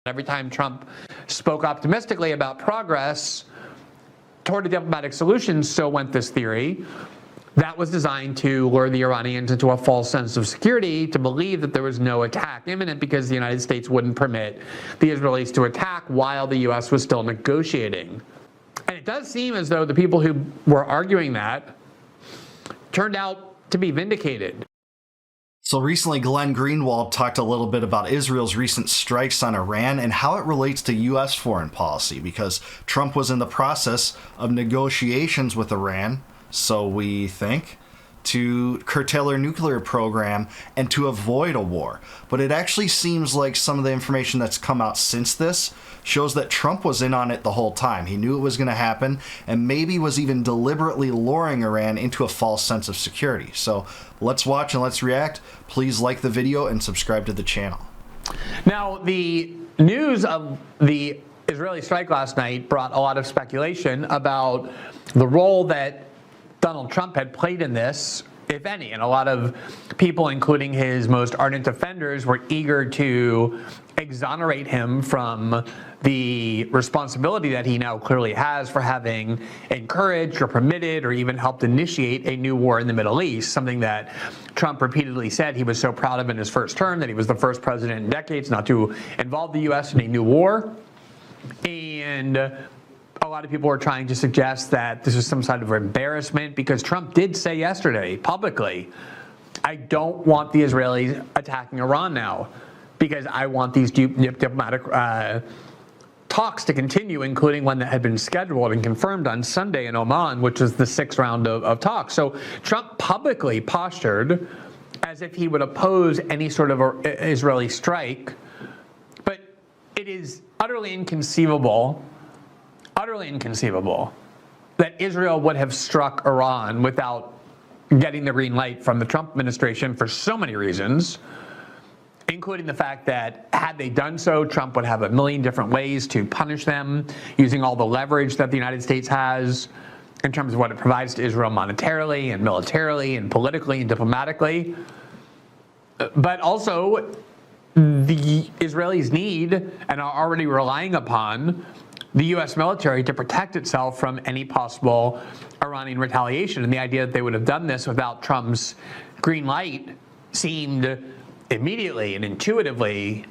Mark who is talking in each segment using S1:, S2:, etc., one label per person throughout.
S1: Every time Trump spoke optimistically about progress toward a diplomatic solution, so went this theory, that was designed to lure the Iranians into a false sense of security, to believe that there was no attack imminent because the United States wouldn't permit the Israelis to attack while the U.S. was still negotiating. And it does seem as though the people who were arguing that turned out to be vindicated.
S2: So recently, Glenn Greenwald talked a little bit about Israel's recent strikes on Iran and how it relates to U.S. foreign policy, because Trump was in the process of negotiations with Iran, so we think, to curtail their nuclear program and to avoid a war. But it actually seems like some of the information that's come out since this shows that Trump was in on it the whole time. He knew it was going to happen and maybe was even deliberately luring Iran into a false sense of security. So let's watch and let's react. Please like the video and subscribe to the channel.
S1: Now, the news of the Israeli strike last night brought a lot of speculation about the role that Donald Trump had played in this, if any, and a lot of people, including his most ardent defenders, were eager to exonerate him from the responsibility that he now clearly has for having encouraged or permitted or even helped initiate a new war in the Middle East, something that Trump repeatedly said he was so proud of in his first term, that he was the first president in decades not to involve the U.S. in a new war. And a lot of people are trying to suggest that this is some sort of embarrassment, because Trump did say yesterday publicly, I don't want the Israelis attacking Iran now, because I want these diplomatic talks to continue, including one that had been scheduled and confirmed on Sunday in Oman, which is the sixth round of talks. So Trump publicly postured as if he would oppose any sort of Israeli strike. But it is utterly inconceivable that Israel would have struck Iran without getting the green light from the Trump administration for so many reasons, including the fact that had they done so, Trump would have a million different ways to punish them, using all the leverage that the United States has in terms of what it provides to Israel monetarily and militarily and politically and diplomatically. But also, the Israelis need and are already relying upon the U.S. military to protect itself from any possible Iranian retaliation. And the idea that they would have done this without Trump's green light seemed immediately and intuitively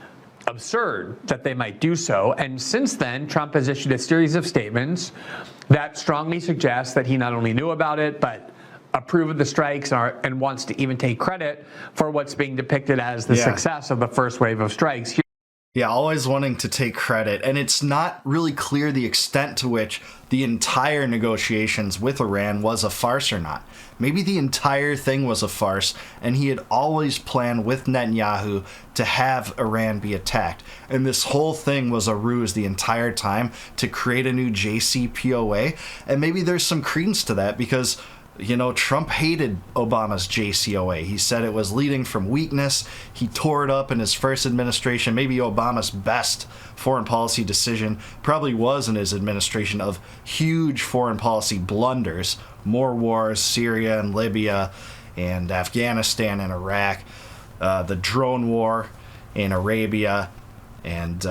S1: absurd that they might do so. And since then, Trump has issued a series of statements that strongly suggest that he not only knew about it, but approved of the strikes and wants to even take credit for what's being depicted as the success of the first wave of strikes.
S2: Yeah, always wanting to take credit, and it's not really clear the extent to which the entire negotiations with Iran was a farce or not. Maybe the entire thing was a farce, and he had always planned with Netanyahu to have Iran be attacked. And this whole thing was a ruse the entire time to create a new JCPOA, and maybe there's some credence to that, because you know, Trump hated Obama's JCPOA. He said it was leading from weakness. He tore it up in his first administration. Maybe Obama's best foreign policy decision probably was in his administration of huge foreign policy blunders. More wars, Syria and Libya and Afghanistan and Iraq, the drone war in Arabia, and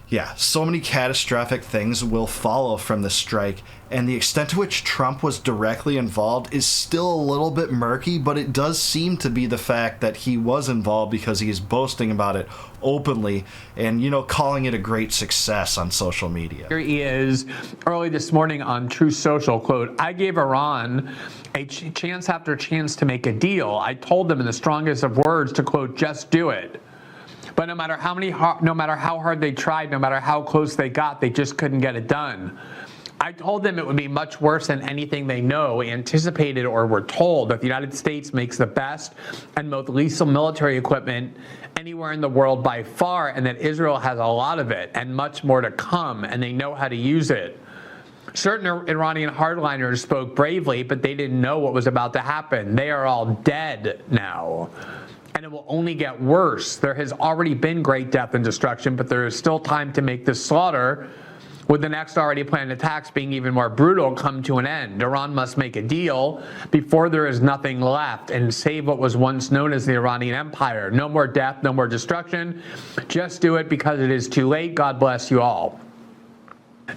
S2: yeah, so many catastrophic things will follow from the strike, and the extent to which Trump was directly involved is still a little bit murky, but it does seem to be the fact that he was involved because he is boasting about it openly and, you know, calling it a great success on social media.
S1: Here he is early this morning on True Social, quote, I gave Iran a chance after chance to make a deal. I told them in the strongest of words to, quote, just do it. But no matter how hard they tried, no matter how close they got, they just couldn't get it done. I told them it would be much worse than anything they know, anticipated, or were told, that the United States makes the best and most lethal military equipment anywhere in the world by far, and that Israel has a lot of it and much more to come, and they know how to use it. Certain Iranian hardliners spoke bravely, but they didn't know what was about to happen. They are all dead now. And it will only get worse. There has already been great death and destruction, but there is still time to make this slaughter with the next already planned attacks being even more brutal, come to an end. Iran must make a deal before there is nothing left and save what was once known as the Iranian Empire. No more death, no more destruction. Just do it because it is too late. God bless you all.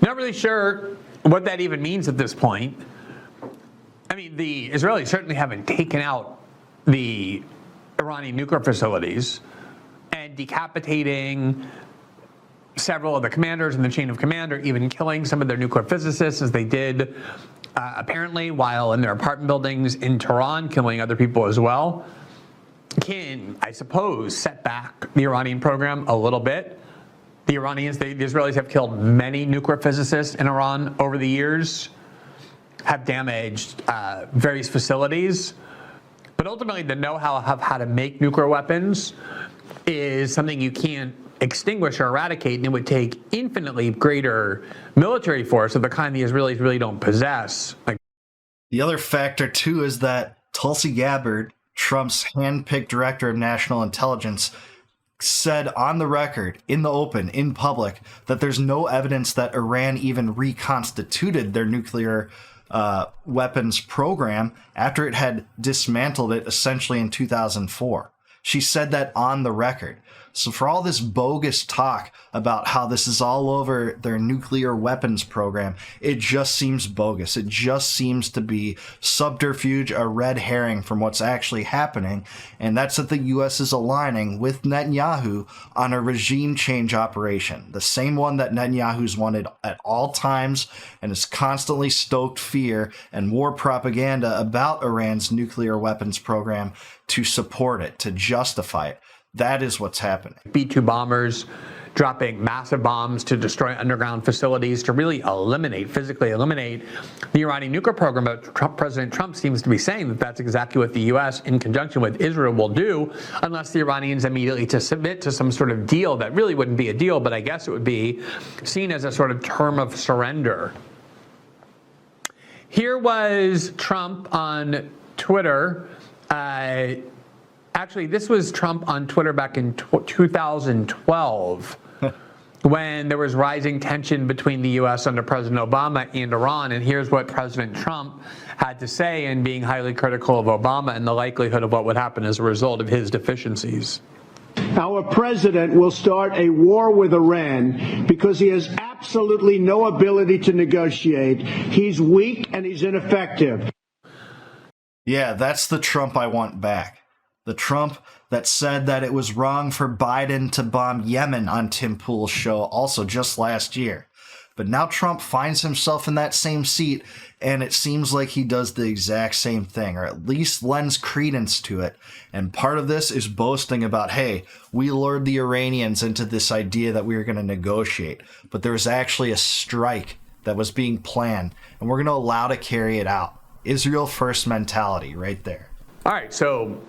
S1: Not really sure what that even means at this point. I mean, the Israelis certainly haven't taken out the Iranian nuclear facilities and decapitating several of the commanders in the chain of command, or even killing some of their nuclear physicists, as they did apparently while in their apartment buildings in Tehran, killing other people as well, can, I suppose, set back the Iranian program a little bit. The Israelis have killed many nuclear physicists in Iran over the years, have damaged various facilities, but ultimately the know-how of how to make nuclear weapons is something you can't extinguish or eradicate, and it would take infinitely greater military force of the kind the Israelis really don't possess.
S2: The other factor, too, is that Tulsi Gabbard, Trump's hand-picked director of national intelligence, said on the record, in the open, in public, that there's no evidence that Iran even reconstituted their nuclear weapons program after it had dismantled it essentially in 2004. She said that on the record. So for all this bogus talk about how this is all over their nuclear weapons program, it just seems bogus. It just seems to be subterfuge, a red herring from what's actually happening. And that's that the U.S. is aligning with Netanyahu on a regime change operation, the same one that Netanyahu's wanted at all times and has constantly stoked fear and war propaganda about Iran's nuclear weapons program to support it, to justify it. That is what's happening.
S1: B-2 bombers dropping massive bombs to destroy underground facilities to really physically eliminate the Iranian nuclear program. But President Trump seems to be saying that that's exactly what the U.S. in conjunction with Israel will do, unless the Iranians immediately to submit to some sort of deal that really wouldn't be a deal, but I guess it would be seen as a sort of term of surrender. Here was Trump on Twitter. Actually, this was Trump on Twitter back in 2012 when there was rising tension between the U.S. under President Obama and Iran. And here's what President Trump had to say, in being highly critical of Obama and the likelihood of what would happen as a result of his deficiencies.
S3: Our president will start a war with Iran because he has absolutely no ability to negotiate. He's weak and he's ineffective.
S2: Yeah, that's the Trump I want back. The Trump that said that it was wrong for Biden to bomb Yemen on Tim Pool's show also just last year. But now Trump finds himself in that same seat, and it seems like he does the exact same thing, or at least lends credence to it. And part of this is boasting about, hey, we lured the Iranians into this idea that we were going to negotiate, but there was actually a strike that was being planned, and we're going to allow to carry it out. Israel first mentality right there.
S1: All right, so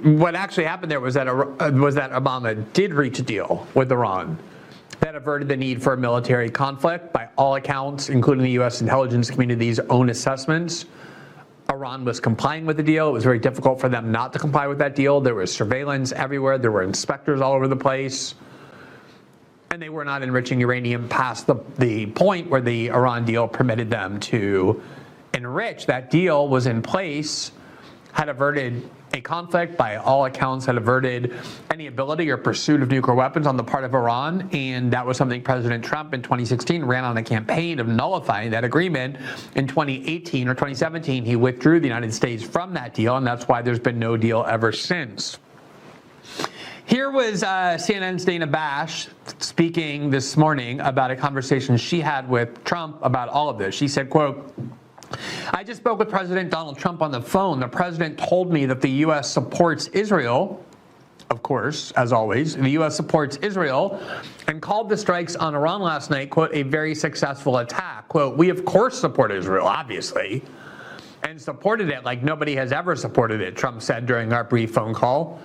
S1: what actually happened there was that Obama did reach a deal with Iran that averted the need for a military conflict. By all accounts, including the U.S. intelligence community's own assessments, Iran was complying with the deal. It was very difficult for them not to comply with that deal. There was surveillance everywhere. There were inspectors all over the place. And they were not enriching uranium past the point where the Iran deal permitted them to enrich. That deal was in place, had averted a conflict, by all accounts had averted any ability or pursuit of nuclear weapons on the part of Iran, and that was something President Trump in 2016 ran on a campaign of nullifying that agreement. In 2018 or 2017, he withdrew the United States from that deal, and that's why there's been no deal ever since. Here was CNN's Dana Bash speaking this morning about a conversation she had with Trump about all of this. She said, quote, "I just spoke with President Donald Trump on the phone. The president told me that the U.S. supports Israel." Of course, as always, the U.S. supports Israel, and called the strikes on Iran last night, quote, "a very successful attack." Quote, "We of course support Israel, obviously, and supported it like nobody has ever supported it," Trump said during our brief phone call.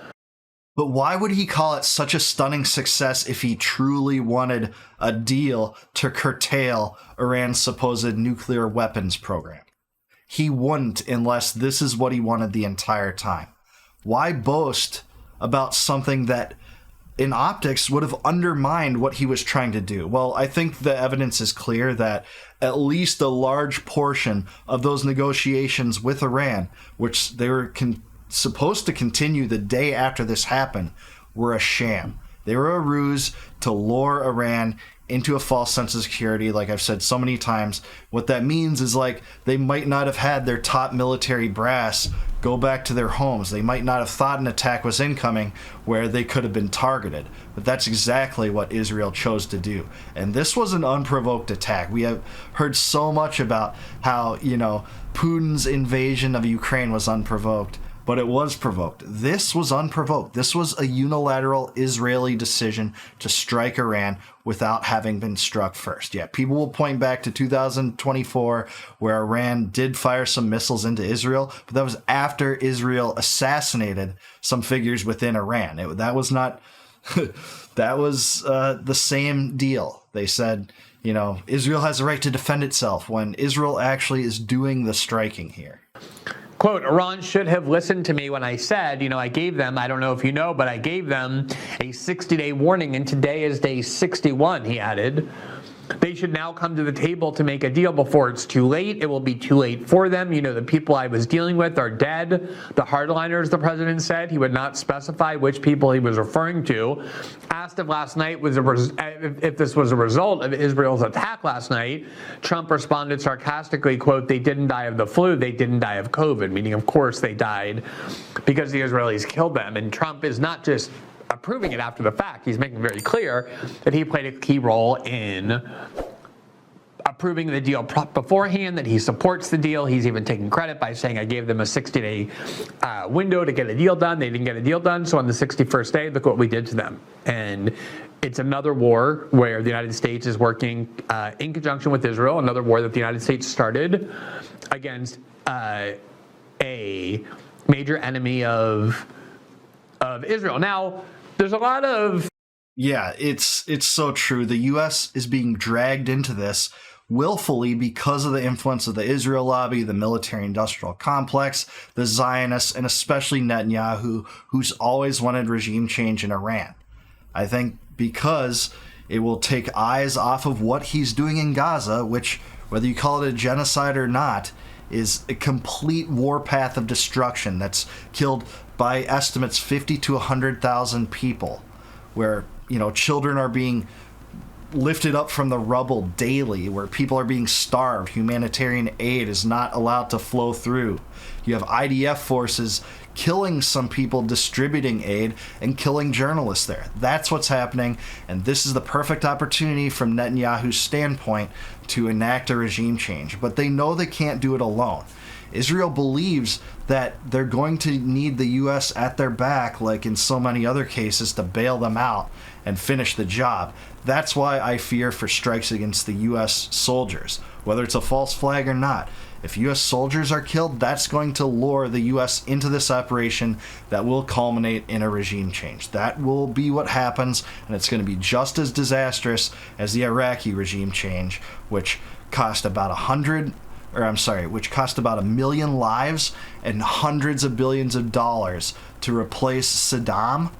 S2: But why would he call it such a stunning success if he truly wanted a deal to curtail Iran's supposed nuclear weapons program? He wouldn't unless this is what he wanted the entire time. Why boast about something that in optics would have undermined what he was trying to do. Well, I think the evidence is clear that at least a large portion of those negotiations with Iran, which they were supposed to continue the day after this happened, were a sham. They were a ruse to lure Iran into a false sense of security. Like I've said so many times, what that means is like they might not have had their top military brass go back to their homes. They might not have thought an attack was incoming where they could have been targeted. But that's exactly what Israel chose to do. And this was an unprovoked attack. We have heard so much about how, Putin's invasion of Ukraine was unprovoked. But it was provoked. This was unprovoked. This was a unilateral Israeli decision to strike Iran without having been struck first. Yeah, people will point back to 2024 where Iran did fire some missiles into Israel, but that was after Israel assassinated some figures within Iran. That was not, that was the same deal. They said, Israel has a right to defend itself when Israel actually is doing the striking here.
S1: Quote, Iran should have listened to me when I said, I gave them, I don't know if you know, but I gave them a 60-day warning, and today is day 61, he added. They should now come to the table to make a deal before it's too late. It will be too late for them. The people I was dealing with are dead. The hardliners, the president said. He would not specify which people he was referring to. Asked if last night was if this was a result of Israel's attack last night, Trump responded sarcastically, quote, they didn't die of the flu, they didn't die of COVID, meaning of course they died because the Israelis killed them. And Trump is not just approving it after the fact. He's making very clear that he played a key role in approving the deal beforehand, that he supports the deal. He's even taking credit by saying, I gave them a 60-day window to get a deal done. They didn't get a deal done. So on the 61st day, look what we did to them. And it's another war where the United States is working in conjunction with Israel, another war that the United States started against a major enemy of Israel. Now, there's a lot of...
S2: Yeah, it's so true. The U.S. is being dragged into this willfully because of the influence of the Israel lobby, the military-industrial complex, the Zionists, and especially Netanyahu, who's always wanted regime change in Iran. I think because it will take eyes off of what he's doing in Gaza, which, whether you call it a genocide or not, is a complete warpath of destruction that's killed by estimates 50 to 100,000 people, where children are being lifted up from the rubble daily, where people are being starved. Humanitarian aid is not allowed to flow through. You have IDF forces killing some people distributing aid and killing journalists there. That's what's happening, and this is the perfect opportunity from Netanyahu's standpoint to enact a regime change. But they know they can't do it alone. Israel believes that they're going to need the U.S. at their back, like in so many other cases, to bail them out and finish the job. That's why I fear for strikes against the U.S. soldiers, whether it's a false flag or not. If U.S. soldiers are killed, that's going to lure the U.S. into this operation that will culminate in a regime change. That will be what happens, and it's going to be just as disastrous as the Iraqi regime change, which cost about 1 million lives and hundreds of billions of dollars to replace Saddam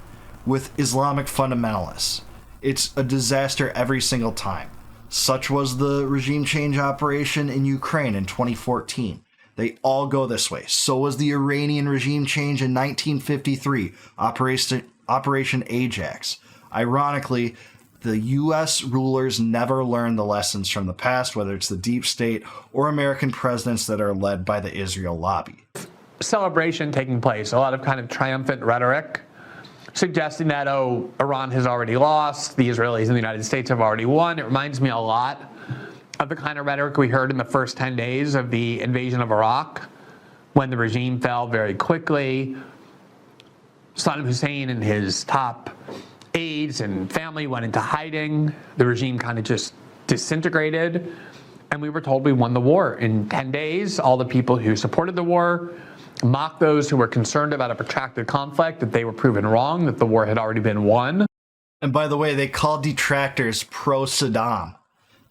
S2: with Islamic fundamentalists. It's a disaster every single time. Such was the regime change operation in Ukraine in 2014. They all go this way. So was the Iranian regime change in 1953, Operation Ajax. Ironically, the U.S. rulers never learned the lessons from the past, whether it's the deep state or American presidents that are led by the Israel lobby.
S1: Celebration taking place, a lot of kind of triumphant rhetoric, suggesting that, Iran has already lost, the Israelis and the United States have already won. It reminds me a lot of the kind of rhetoric we heard in the first 10 days of the invasion of Iraq, when the regime fell very quickly. Saddam Hussein and his top aides and family went into hiding. The regime kind of just disintegrated, and we were told we won the war. In 10 days, all the people who supported the war mocked those who were concerned about a protracted conflict, that they were proven wrong, that the war had already been won.
S2: And by the way, they called detractors pro-Saddam.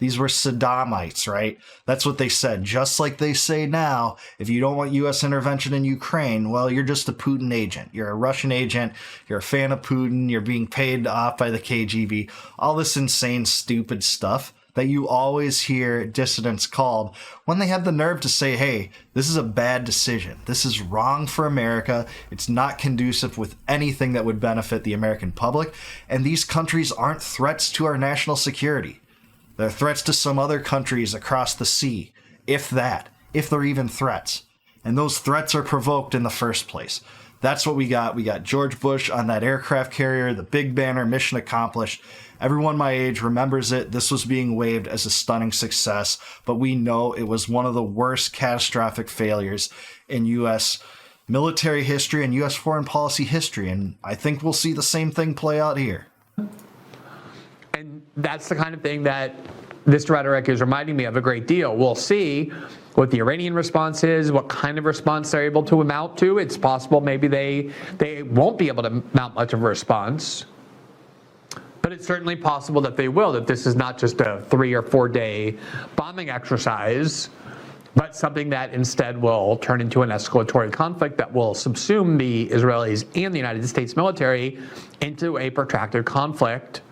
S2: These were Saddamites, right? That's what they said. Just like they say now, if you don't want U.S. intervention in Ukraine, well, you're just a Putin agent. You're a Russian agent. You're a fan of Putin. You're being paid off by the KGB. All this insane, stupid stuff that you always hear dissidents called when they have the nerve to say, hey, this is a bad decision. This is wrong for America. It's not conducive with anything that would benefit the American public. And these countries aren't threats to our national security. They're threats to some other countries across the sea, if they're even threats. And those threats are provoked in the first place. That's what we got. We got George Bush on that aircraft carrier, the big banner, mission accomplished. Everyone my age remembers it. This was being waved as a stunning success, but we know it was one of the worst catastrophic failures in U.S. military history and U.S. foreign policy history. And I think we'll see the same thing play out here.
S1: And that's the kind of thing that this rhetoric is reminding me of a great deal. We'll see what the Iranian response is, what kind of response they're able to mount to. It's possible maybe they won't be able to mount much of a response. But it's certainly possible that they will, that this is not just a 3 or 4 day bombing exercise, but something that instead will turn into an escalatory conflict that will subsume the Israelis and the United States military into a protracted conflict,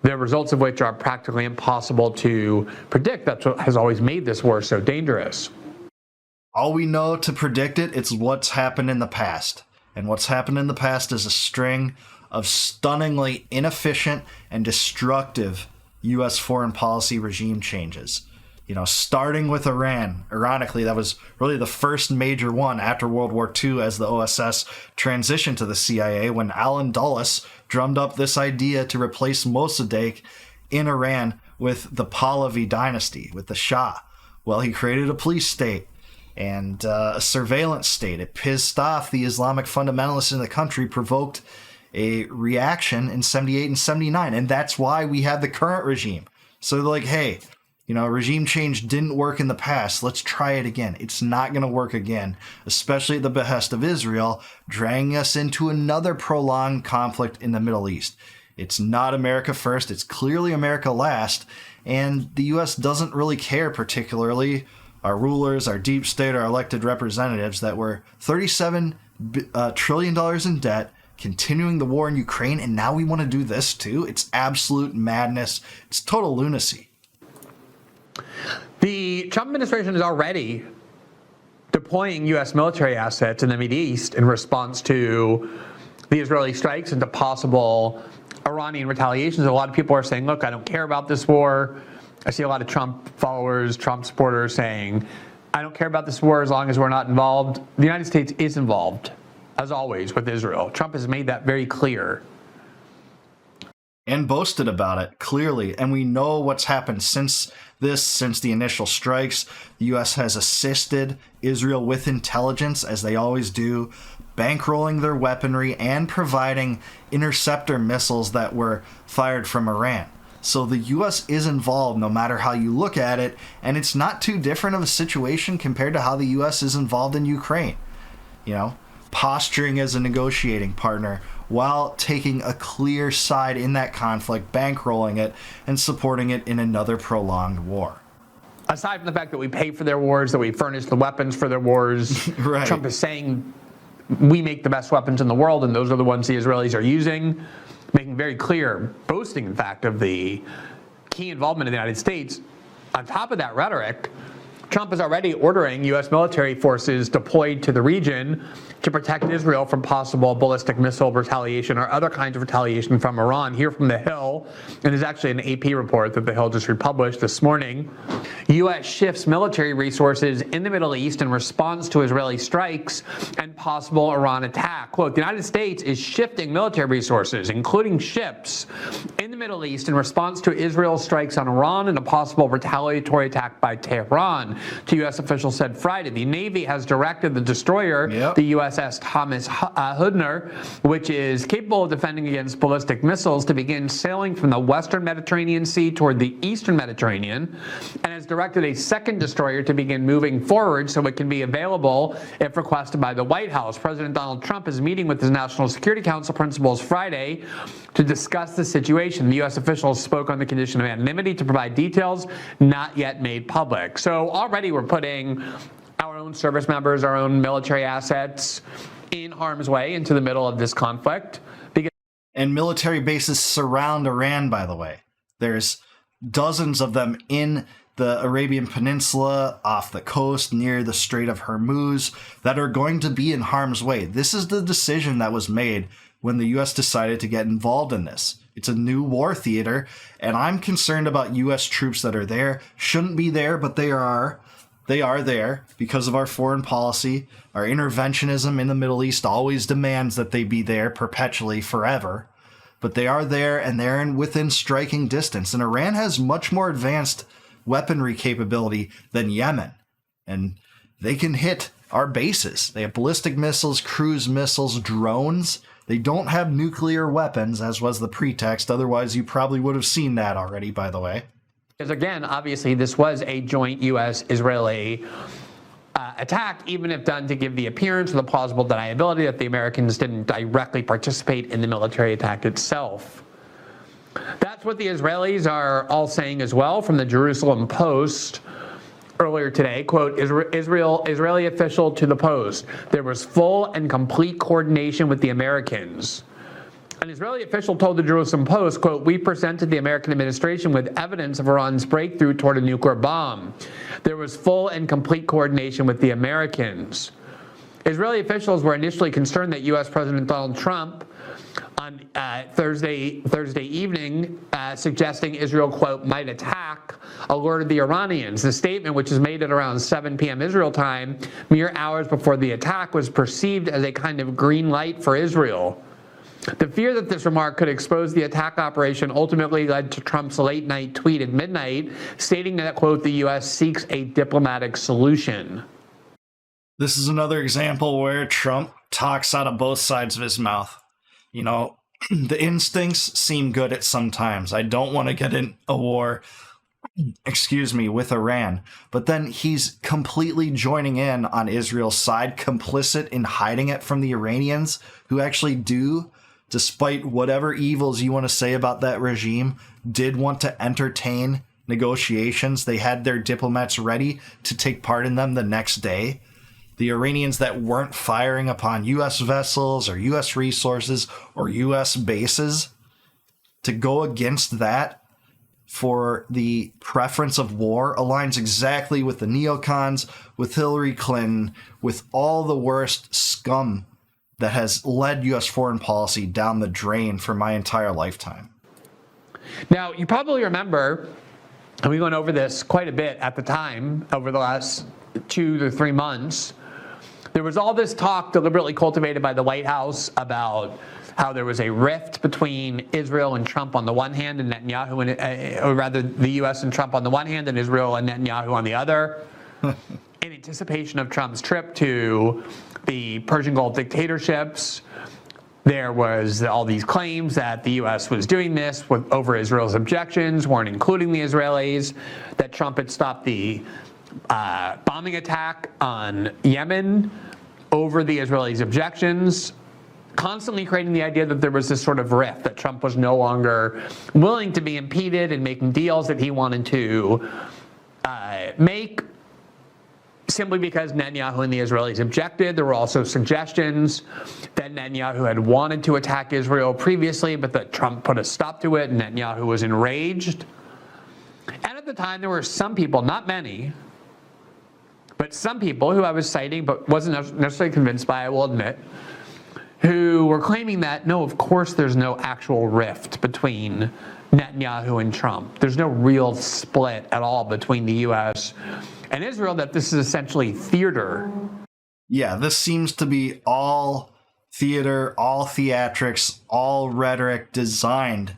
S1: the results of which are practically impossible to predict. That's what has always made this war so dangerous.
S2: All we know to predict it, it's what's happened in the past. And what's happened in the past is a string of stunningly inefficient and destructive U.S. foreign policy regime changes. Starting with Iran. Ironically, that was really the first major one after World War II as the OSS transitioned to the CIA, when Allen Dulles drummed up this idea to replace Mossadegh in Iran with the Pahlavi dynasty, with the Shah. Well, he created a police state and a surveillance state. It pissed off the Islamic fundamentalists in the country, provoked a reaction in 78 and 79, and that's why we have the current regime. So they're like, hey, regime change didn't work in the past. Let's try it again. It's not going to work again, especially at the behest of Israel, dragging us into another prolonged conflict in the Middle East. It's not America first. It's clearly America last. And the U.S. doesn't really care, particularly our rulers, our deep state, our elected representatives, that we're $37 trillion in debt, continuing the war in Ukraine, and now we want to do this too? It's absolute madness. It's total lunacy.
S1: The Trump administration is already deploying U.S. military assets in the Middle East in response to the Israeli strikes and to possible Iranian retaliations. A lot of people are saying, look, I don't care about this war. I see a lot of Trump followers, Trump supporters saying, I don't care about this war as long as we're not involved. The United States is involved, as always, with Israel. Trump has made that very clear.
S2: And boasted about it, clearly. And we know what's happened since the initial strikes. The U.S. has assisted Israel with intelligence, as they always do, bankrolling their weaponry and providing interceptor missiles that were fired from Iran. So the U.S. is involved no matter how you look at it, and it's not too different of a situation compared to how the U.S. is involved in Ukraine. Posturing as a negotiating partner while taking a clear side in that conflict, bankrolling it, and supporting it in another prolonged war.
S1: Aside from the fact that we pay for their wars, that we furnish the weapons for their wars,
S2: right.
S1: Trump is saying we make the best weapons in the world, and those are the ones the Israelis are using, making very clear, boasting, in fact, of the key involvement of the United States. On top of that rhetoric, Trump is already ordering U.S. military forces deployed to the region to protect Israel from possible ballistic missile retaliation or other kinds of retaliation from Iran. Here from The Hill, and there's actually an AP report that The Hill just republished this morning, U.S. shifts military resources in the Middle East in response to Israeli strikes and possible Iran attack. Quote, the United States is shifting military resources, including ships, in the Middle East in response to Israel's strikes on Iran and a possible retaliatory attack by Tehran, to U.S. officials said Friday. The Navy has directed the destroyer, the USS Thomas Hoodner, which is capable of defending against ballistic missiles, to begin sailing from the western Mediterranean Sea toward the eastern Mediterranean, and has directed a second destroyer to begin moving forward so it can be available if requested by the White House. President Donald Trump is meeting with his National Security Council principals Friday to discuss the situation. The U.S. officials spoke on the condition of anonymity to provide details not yet made public. So already we're putting our own service members, our own military assets in harm's way into the middle of this conflict.
S2: And military bases surround Iran, by the way. There's dozens of them in the Arabian Peninsula, off the coast, near the Strait of Hormuz, that are going to be in harm's way. This is the decision that was made when the U.S. decided to get involved in this. It's a new war theater, and I'm concerned about U.S. troops that are there. Shouldn't be there, but they are. They are there because of our foreign policy. Our interventionism in the Middle East always demands that they be there perpetually, forever. But they are there, and they're within striking distance. And Iran has much more advanced weaponry capability than Yemen. And they can hit our bases. They have ballistic missiles, cruise missiles, drones. They don't have nuclear weapons, as was the pretext. Otherwise, you probably would have seen that already, by the way.
S1: Because again, obviously, this was a joint U.S.-Israeli attack, even if done to give the appearance or the plausible deniability that the Americans didn't directly participate in the military attack itself. That's what the Israelis are all saying as well from the Jerusalem Post earlier today. Quote, Israeli official to the Post, there was full and complete coordination with the Americans. An Israeli official told the Jerusalem Post, quote, we presented the American administration with evidence of Iran's breakthrough toward a nuclear bomb. There was full and complete coordination with the Americans. Israeli officials were initially concerned that U.S. President Donald Trump on Thursday evening, suggesting Israel, quote, might attack, alerted the Iranians. The statement, which was made at around 7 p.m. Israel time, mere hours before the attack, was perceived as a kind of green light for Israel. The fear that this remark could expose the attack operation ultimately led to Trump's late-night tweet at midnight, stating that, quote, the U.S. seeks a diplomatic solution.
S2: This is another example where Trump talks out of both sides of his mouth. You know, the instincts seem good at some times. I don't want to get in a war, with Iran. But then he's completely joining in on Israel's side, complicit in hiding it from the Iranians, who actually do, despite whatever evils you want to say about that regime, did want to entertain negotiations. They had their diplomats ready to take part in them the next day. The Iranians that weren't firing upon U.S. vessels or U.S. resources or U.S. bases, to go against that for the preference of war aligns exactly with the neocons, with Hillary Clinton, with all the worst scum that has led U.S. foreign policy down the drain for my entire lifetime.
S1: Now, you probably remember, and we went over this quite a bit at the time, over the last 2 to 3 months, there was all this talk deliberately cultivated by the White House about how there was a rift between Israel and Trump on the one hand, and Netanyahu, or rather the U.S. and Trump on the one hand, and Israel and Netanyahu on the other, in anticipation of Trump's trip to the Persian Gulf dictatorships. There was all these claims that the U.S. was doing this over Israel's objections, weren't including the Israelis, that Trump had stopped the bombing attack on Yemen over the Israelis' objections, constantly creating the idea that there was this sort of rift, that Trump was no longer willing to be impeded and making deals that he wanted to make simply because Netanyahu and the Israelis objected. There were also suggestions that Netanyahu had wanted to attack Israel previously, but that Trump put a stop to it, and Netanyahu was enraged. And at the time, there were some people, not many, but some people who I was citing but wasn't necessarily convinced by, I will admit, who were claiming that, no, of course there's no actual rift between Netanyahu and Trump. There's no real split at all between the U.S. and Israel, that this is essentially theater.
S2: Yeah, this seems to be all theater, all theatrics, all rhetoric designed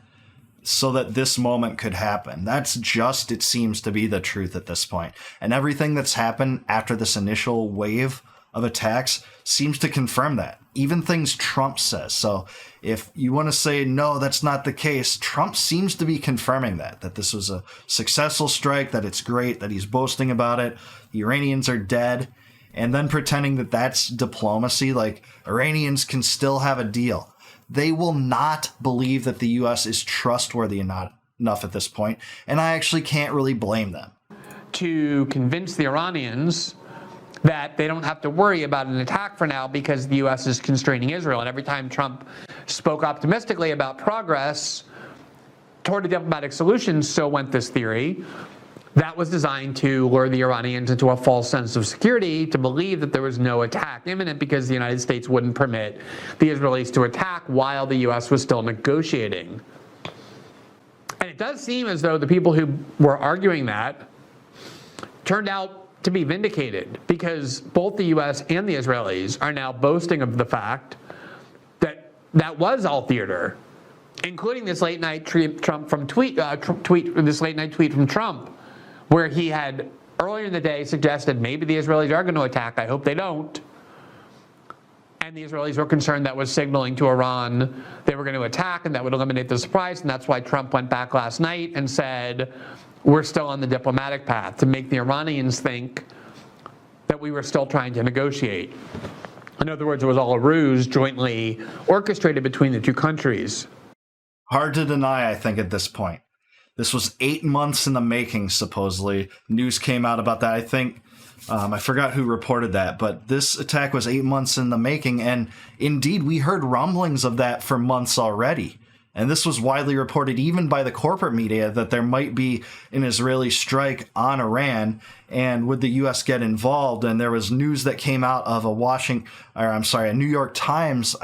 S2: so that this moment could happen. That's just, it seems to be the truth at this point. And everything that's happened after this initial wave of attacks seems to confirm that. Even things Trump says. So if you want to say, no, that's not the case, Trump seems to be confirming that this was a successful strike, that it's great, that he's boasting about it. The Iranians are dead. And then pretending that that's diplomacy, like Iranians can still have a deal. They will not believe that the U.S. is trustworthy enough at this point, and I actually can't really blame them.
S1: To convince the Iranians that they don't have to worry about an attack for now because the U.S. is constraining Israel. And every time Trump spoke optimistically about progress toward a diplomatic solution, so went this theory, that was designed to lure the Iranians into a false sense of security, to believe that there was no attack imminent because the United States wouldn't permit the Israelis to attack while the U.S. was still negotiating. And it does seem as though the people who were arguing that turned out to be vindicated, because both the U.S. and the Israelis are now boasting of the fact that that was all theater, including this late night tweet from Trump, where he had earlier in the day suggested maybe the Israelis are going to attack. I hope they don't. And the Israelis were concerned that was signaling to Iran they were going to attack, and that would eliminate the surprise. And that's why Trump went back last night and said, we're still on the diplomatic path, to make the Iranians think that we were still trying to negotiate. In other words, it was all a ruse jointly orchestrated between the two countries.
S2: Hard to deny, I think, at this point. This was 8 months in the making, supposedly. News came out about that. I think, I forgot who reported that, but this attack was 8 months in the making, and indeed, we heard rumblings of that for months already. And this was widely reported even by the corporate media that there might be an Israeli strike on Iran, and would the U.S. get involved? And there was news that came out of a New York Times,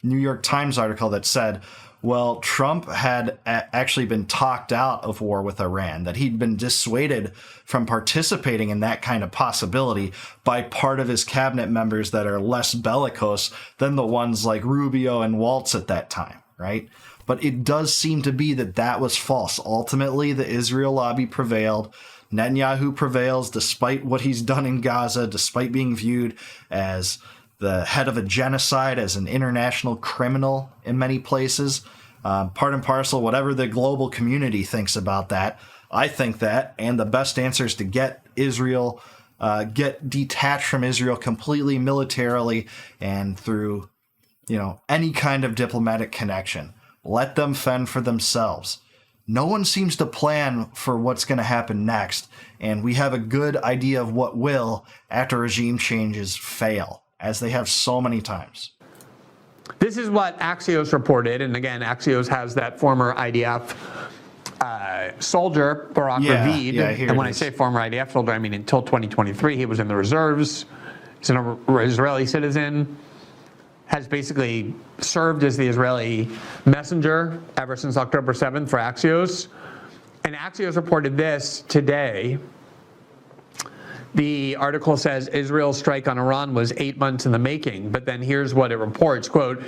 S2: New York Times article that said, well, Trump had actually been talked out of war with Iran, that he'd been dissuaded from participating in that kind of possibility by part of his cabinet members that are less bellicose than the ones like Rubio and Waltz at that time. Right? But it does seem to be that was false. Ultimately, the Israel lobby prevailed. Netanyahu prevails despite what he's done in Gaza, despite being viewed as the head of a genocide, as an international criminal in many places. Part and parcel, whatever the global community thinks about that, I think that, and the best answer is to get Israel, get detached from Israel completely militarily and through any kind of diplomatic connection. Let them fend for themselves. No one seems to plan for what's going to happen next, and we have a good idea of what will after regime changes fail, as they have so many times.
S1: This is what Axios reported, and again, Axios has that former IDF soldier, Barak Ravid. And when I say former IDF soldier, I mean until 2023, he was in the reserves. He's an Israeli citizen. Has basically served as the Israeli messenger ever since October 7th for Axios. And Axios reported this today. The article says Israel's strike on Iran was 8 months in the making, but then here's what it reports. Quote,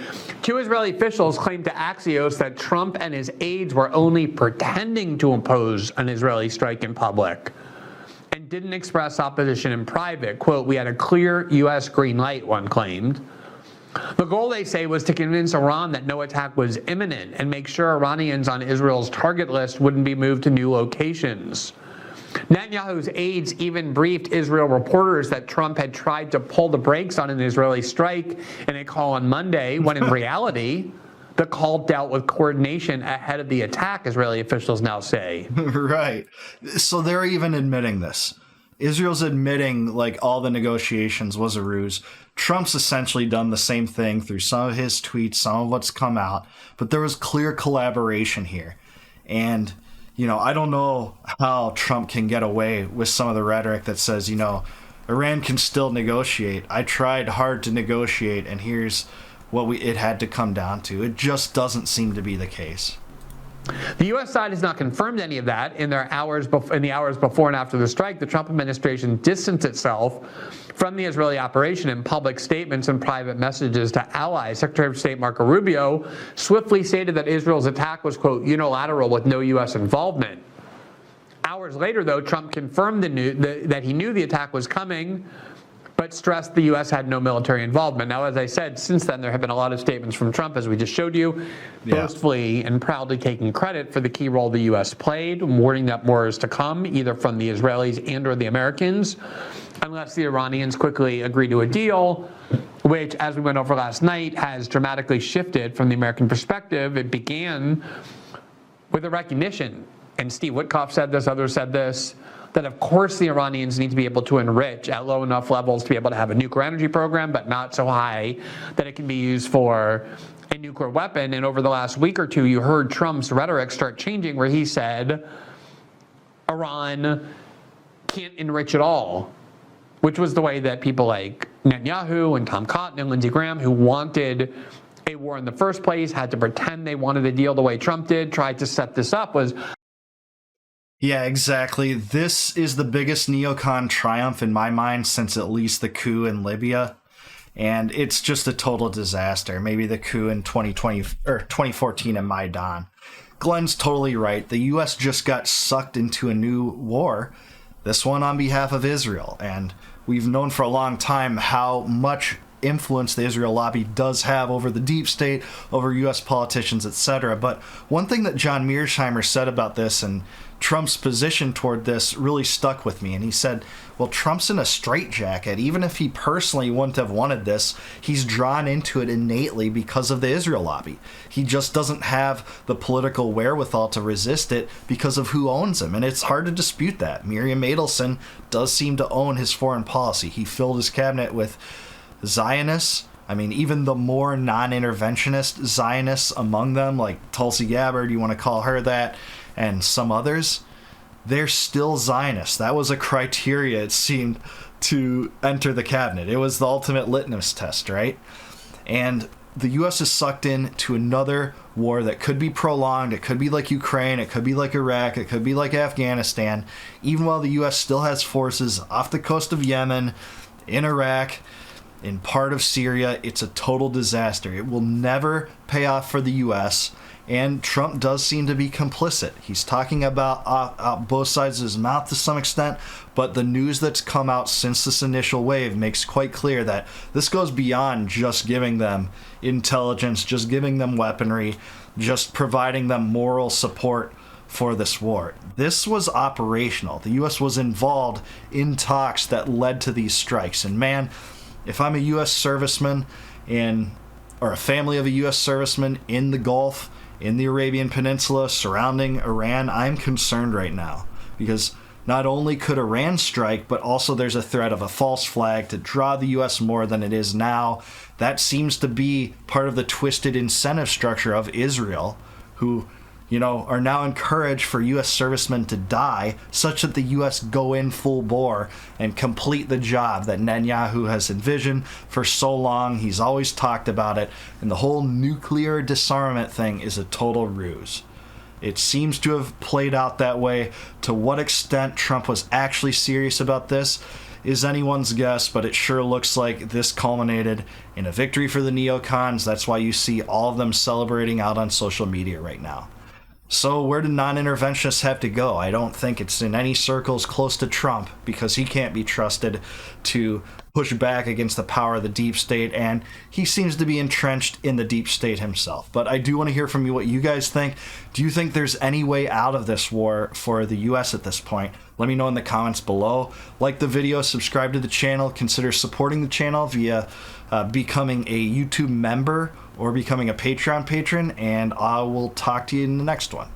S1: 2 Israeli officials claimed to Axios that Trump and his aides were only pretending to impose an Israeli strike in public and didn't express opposition in private. Quote, we had a clear U.S. green light, one claimed. The goal, they say, was to convince Iran that no attack was imminent and make sure Iranians on Israel's target list wouldn't be moved to new locations. Netanyahu's aides even briefed Israel reporters that Trump had tried to pull the brakes on an Israeli strike in a call on Monday, when in reality, the call dealt with coordination ahead of the attack, Israeli officials now say.
S2: Right. So they're even admitting this. Israel's admitting all the negotiations was a ruse. Trump's essentially done the same thing through some of his tweets, some of what's come out, but there was clear collaboration here. And, I don't know how Trump can get away with some of the rhetoric that says, Iran can still negotiate. I tried hard to negotiate, and here's what it had to come down to. It just doesn't seem to be the case.
S1: The U.S. side has not confirmed any of that. In the hours before and after the strike, the Trump administration distanced itself from the Israeli operation in public statements and private messages to allies. Secretary of State Marco Rubio swiftly stated that Israel's attack was, quote, unilateral with no U.S. involvement. Hours later, though, Trump confirmed that he knew the attack was coming, but stressed the U.S. had no military involvement. Now, as I said, since then, there have been a lot of statements from Trump, as we just showed you, boastfully and proudly taking credit for the key role the U.S. played, warning that more is to come, either from the Israelis and or the Americans, unless the Iranians quickly agree to a deal, which, as we went over last night, has dramatically shifted from the American perspective. It began with a recognition, and Steve Witkoff said this, others said this, that of course the Iranians need to be able to enrich at low enough levels to be able to have a nuclear energy program, but not so high that it can be used for a nuclear weapon. And over the last week or two, you heard Trump's rhetoric start changing, where he said Iran can't enrich at all, which was the way that people like Netanyahu and Tom Cotton and Lindsey Graham, who wanted a war in the first place, had to pretend they wanted a deal the way Trump did, tried to set this up, was...
S2: Yeah, exactly. This is the biggest neocon triumph in my mind since at least the coup in Libya. And it's just a total disaster. Maybe the coup in 2020 or 2014 in Maidan. Glenn's totally right. The U.S. just got sucked into a new war, this one on behalf of Israel. And we've known for a long time how much influence the Israel lobby does have over the deep state, over U.S. politicians, etc. But one thing that John Mearsheimer said about this and Trump's position toward this really stuck with me. And he said, well, Trump's in a straitjacket. Even if he personally wouldn't have wanted this, he's drawn into it innately because of the Israel lobby. He just doesn't have the political wherewithal to resist it because of who owns him. And it's hard to dispute that. Miriam Adelson does seem to own his foreign policy. He filled his cabinet with Zionists. I mean, even the more non-interventionist Zionists among them, like Tulsi Gabbard, you want to call her that, and some others, they're still Zionists. That was a criteria, it seemed, to enter the cabinet. It was the ultimate litmus test, right? And the U.S. is sucked into another war that could be prolonged. It could be like Ukraine. It could be like Iraq. It could be like Afghanistan. Even while the U.S. still has forces off the coast of Yemen, in Iraq, in part of Syria, it's a total disaster. It will never pay off for the U.S., and Trump does seem to be complicit. He's talking about both sides of his mouth to some extent, but the news that's come out since this initial wave makes quite clear that this goes beyond just giving them intelligence, just giving them weaponry, just providing them moral support for this war. This was operational. The U.S. was involved in talks that led to these strikes. And man, if I'm a U.S. serviceman or a family of a U.S. serviceman in the Gulf, in the Arabian Peninsula, surrounding Iran, I'm concerned right now. Because not only could Iran strike, but also there's a threat of a false flag to draw the U.S. more than it is now. That seems to be part of the twisted incentive structure of Israel, who, are now encouraged for U.S. servicemen to die, such that the U.S. go in full bore and complete the job that Netanyahu has envisioned for so long. He's always talked about it, and the whole nuclear disarmament thing is a total ruse. It seems to have played out that way. To what extent Trump was actually serious about this is anyone's guess, but it sure looks like this culminated in a victory for the neocons. That's why you see all of them celebrating out on social media right now. So where do non-interventionists have to go? I don't think it's in any circles close to Trump, because he can't be trusted to push back against the power of the deep state, and he seems to be entrenched in the deep state himself. But I do want to hear from you what you guys think. Do you think there's any way out of this war for the U.S. at this point? Let me know in the comments below. Like the video, subscribe to the channel, consider supporting the channel via becoming a YouTube member or becoming a Patreon patron, and I will talk to you in the next one.